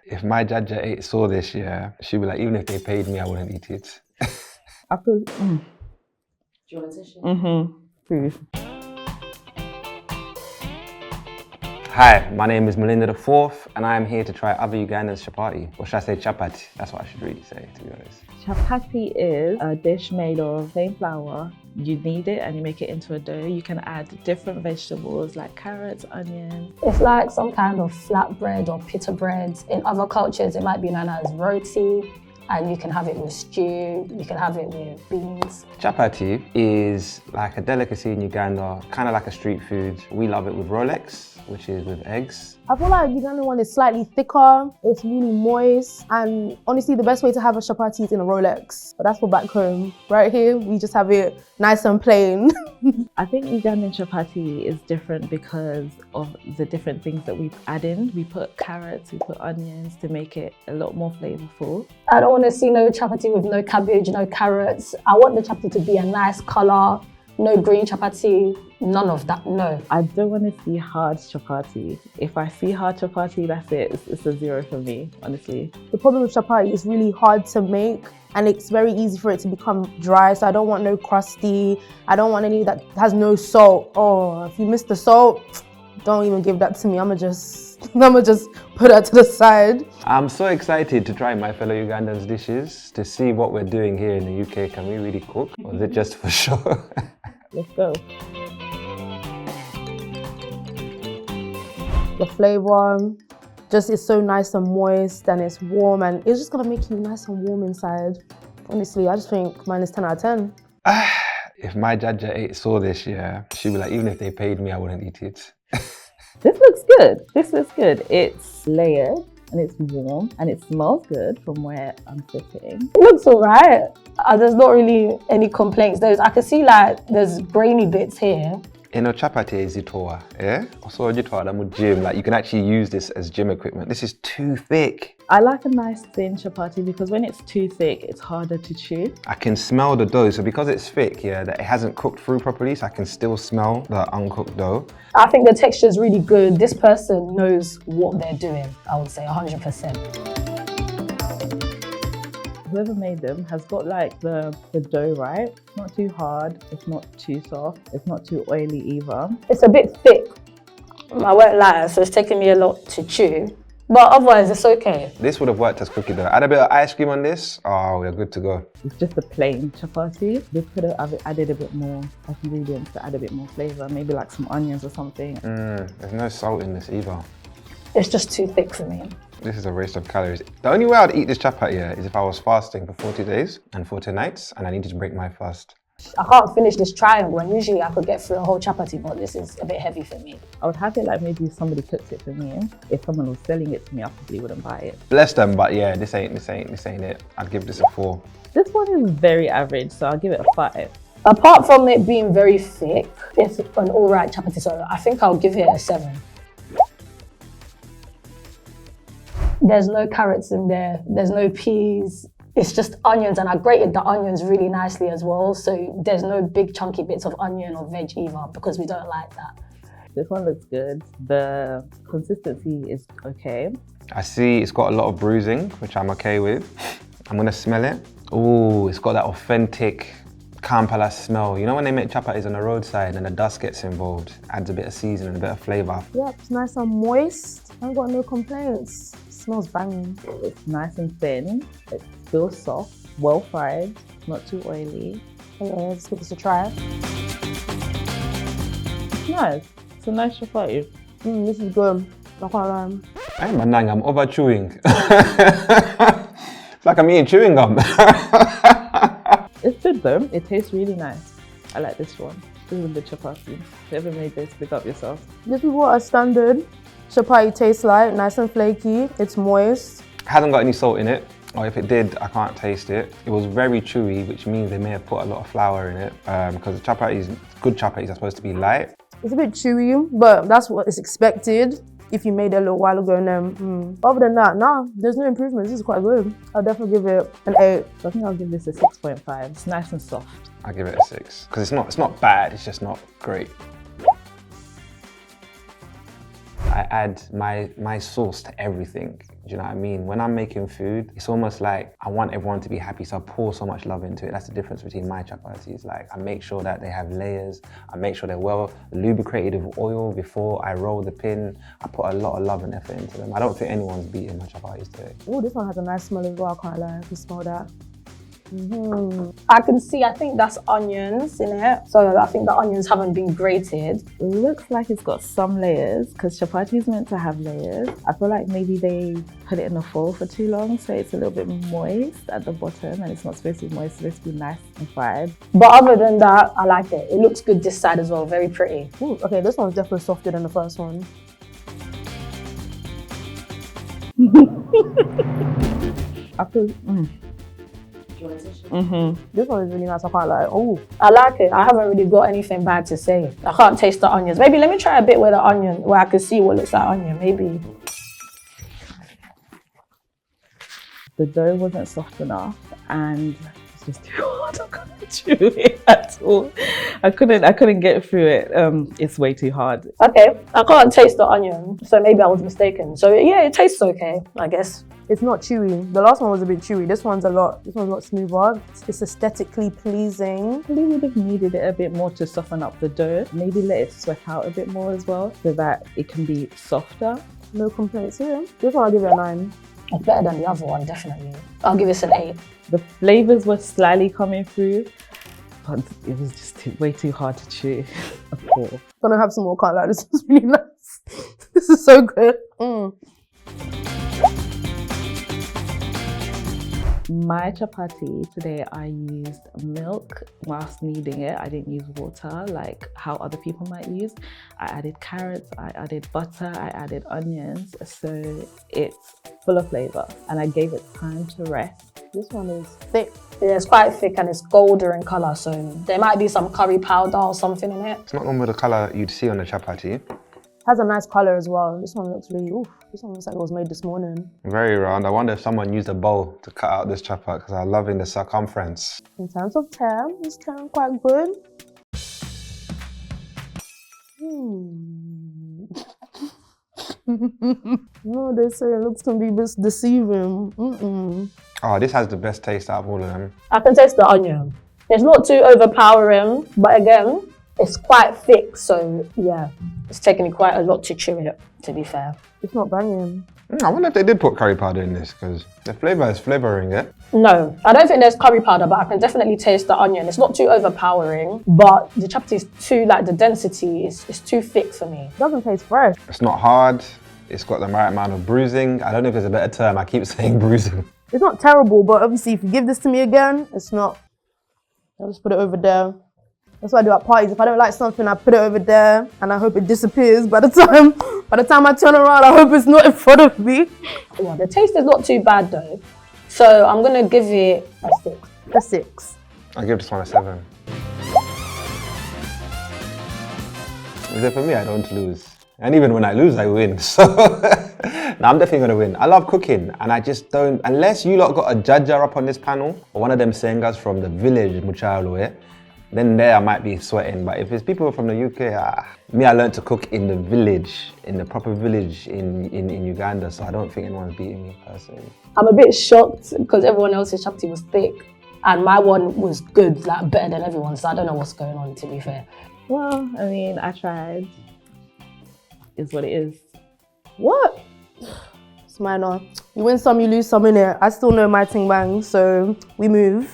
If my jaja saw this, yeah, she'd be like, even if they paid me, I wouldn't eat it. I feel. Do you want a tissue? Please. Hi, my name is Melinda IV, and I am here to try other Ugandans Chapati. Or should I say Chapati? That's what I should really say, to be honest. Chapati is a dish made of plain flour. You knead it and you make it into a dough. You can add different vegetables like carrots, onions. It's like some kind of flatbread or pita bread. In other cultures, it might be known as roti, and you can have it with stew, you can have it with beans. Chapati is like a delicacy in Uganda, kind of like a street food. We love it with Rolex, which is with eggs. I feel like Ugandan one is slightly thicker, it's really moist, and honestly the best way to have a chapati is in a Rolex. But that's for back home. Right here, we just have it nice and plain. I think Ugandan chapati is different because of the different things that we add in. We put carrots, we put onions to make it a lot more flavorful. I don't want to see no chapati with no cabbage, no carrots. I want the chapati to be a nice color, no green chapati, none of that, no. I don't want to see hard chapati. If I see hard chapati, that's it. It's a 0 for me, honestly. The problem with chapati is really hard to make, and it's very easy for it to become dry. So I don't want no crusty. I don't want any that has no salt. Oh, if you miss the salt, don't even give that to me. I'ma just put that to the side. I'm so excited to try my fellow Ugandans' dishes, to see what we're doing here in the UK. Can we really cook? Or is it just for show? Let's go. The flavor just is so nice and moist, and it's warm, and it's just gonna make you nice and warm inside. Honestly, I just think mine is 10 out of 10. If my jaja saw this, yeah, she'd be like, even if they paid me, I wouldn't eat it. This looks good. This looks good. It's layered and it's warm and it smells good from where I'm sitting. It looks all right. There's not really any complaints. I can see like there's grainy bits here. You know, chapati is itoa, yeah? So gym, like you can actually use this as gym equipment. This is too thick. I like a nice thin chapati because when it's too thick, it's harder to chew. I can smell the dough, so because it's thick, yeah, that it hasn't cooked through properly, so I can still smell the uncooked dough. I think the texture is really good. This person knows what they're doing, I would say 100%. Whoever made them has got like the dough right. It's not too hard, it's not too soft, it's not too oily either. It's a bit thick, I won't lie, so it's taking me a lot to chew. But otherwise, it's okay. This would have worked as cookie dough. Add a bit of ice cream on this, oh, we're good to go. It's just a plain chapati. They could have added a bit more ingredients to add a bit more flavour, maybe like some onions or something. There's no salt in this either. It's just too thick for me. This is a waste of calories. The only way I'd eat this chapati is if I was fasting for 40 days and 40 nights, and I needed to break my fast. I can't finish this triangle, and usually I could get through a whole chapati, but this is a bit heavy for me. I would have it like maybe somebody cooks it for me. If someone was selling it to me, I probably wouldn't buy it. Bless them, but yeah, this ain't it. I'd give this a 4. This one is very average, so I'll give it a 5. Apart from it being very thick, it's an alright chapati, so I think I'll give it a 7. There's no carrots in there, there's no peas. It's just onions, and I grated the onions really nicely as well. So there's no big chunky bits of onion or veg either, because we don't like that. This one looks good. The consistency is okay. I see it's got a lot of bruising, which I'm okay with. I'm gonna smell it. Ooh, it's got that authentic Kampala smell. You know when they make chapatis on the roadside and the dust gets involved, adds a bit of seasoning, a bit of flavour. Yeah, it's nice and moist. I ain't got no complaints. Smells banging. It's nice and thin. It's still soft, well fried, not too oily. Yeah, let's give this a try. It's nice. It's a nice chapati. This is good. I can't lie. Hey Manang, I'm over chewing. It's like I'm eating chewing gum. It's good though. It tastes really nice. I like this one. This is a good chapati. Whoever made this, pick up yourself. This is what a standard chapati tastes like. Nice and flaky. It's moist. It hasn't got any salt in it, or if it did, I can't taste it. It was very chewy, which means they may have put a lot of flour in it, because good chapatis are supposed to be light. It's a bit chewy, but that's what is expected if you made it a little while ago. And then, other than that, nah, there's no improvements. This is quite good. I'll definitely give it an 8. So I think I'll give this a 6.5. It's nice and soft. I'll give it a 6, because it's not bad, it's just not great. I add my sauce to everything. Do you know what I mean? When I'm making food, it's almost like I want everyone to be happy, so I pour so much love into it. That's the difference between my chapatis. Like, I make sure that they have layers. I make sure they're well lubricated with oil before I roll the pin. I put a lot of love and effort into them. I don't think anyone's beating my chapatis today. Oh, this one has a nice smell as well, I can't lie. I can smell that. I can see, I think that's onions in it. So I think the onions haven't been grated. It looks like it's got some layers because chapati is meant to have layers. I feel like maybe they put it in the foil for too long, so it's a little bit moist at the bottom, and it's not supposed to be moist, it's supposed to be nice and fried. But other than that, I like it. It looks good this side as well, very pretty. Ooh, okay, this one's definitely softer than the first one. I feel, This one is really nice, I can't lie. Oh, I like it. I haven't really got anything bad to say. I can't taste the onions. Maybe let me try a bit with the onion, where I can see what looks like onion, maybe. The dough wasn't soft enough, and it's just too hard. I couldn't chew it at all. I couldn't get through it. It's way too hard. Okay, I can't taste the onion, so maybe I was mistaken. So yeah, it tastes okay, I guess. it's not chewy. The last one was a bit chewy. This one's a lot smoother. It's aesthetically pleasing. I really would have needed it a bit more to soften up the dough. Maybe let it sweat out a bit more as well, so that it can be softer. No complaints here. This one I'll give it a 9. It's better than the other one, definitely. I'll give this an 8. The flavors were slightly coming through, but it was just way too hard to chew. I'm gonna have some more, can't lie. This is really nice. This is so good. My chapati today, I used milk whilst kneading it. I didn't use water like how other people might use. I added carrots, I added butter, I added onions, so it's full of flavor, and I gave it time to rest. This one is thick. Yeah, it's quite thick and it's golden in colour, so there might be some curry powder or something in it. It's not normally the colour you'd see on the chapati. Has a nice colour as well. This one looks really, this one looks like it was made this morning. Very round. I wonder if someone used a bowl to cut out this chapati, because I'm loving the circumference. In terms of tear, it's tearing quite good. No, they say it looks can be deceiving. Oh, this has the best taste out of all of them. I can taste the onion. It's not too overpowering, but again, it's quite thick, so yeah, it's taken me quite a lot to chew it, to be fair. It's not banging. I wonder if they did put curry powder in this, because the flavour is flavouring it. No, I don't think there's curry powder, but I can definitely taste the onion. It's not too overpowering, but the chapati is too, like the density is too thick for me. It doesn't taste fresh. It's not hard. It's got the right amount of bruising. I don't know if there's a better term. I keep saying bruising. It's not terrible, but obviously if you give this to me again, it's not. I'll just put it over there. That's what I do at parties. If I don't like something, I put it over there and I hope it disappears. By the time I turn around, I hope it's not in front of me. Yeah, the taste is not too bad though. So I'm gonna give it a 6. A 6. I give this one a 7. Is it for me? I don't lose. And even when I lose, I win. So now I'm definitely gonna win. I love cooking, and I just don't, unless you lot got a judger up on this panel, or one of them Sengas from the village, Muchalo, then there I might be sweating. But if it's people from the UK, me, I learned to cook in the village, in the proper village in Uganda, so I don't think anyone's beating me personally. I'm a bit shocked because everyone else's chapati was thick and my one was good, like better than everyone's, so I don't know what's going on, to be fair. Well, I mean, I tried. Is what it is. What? It's minor. You win some, you lose some in it. I still know my ting bang, so we move.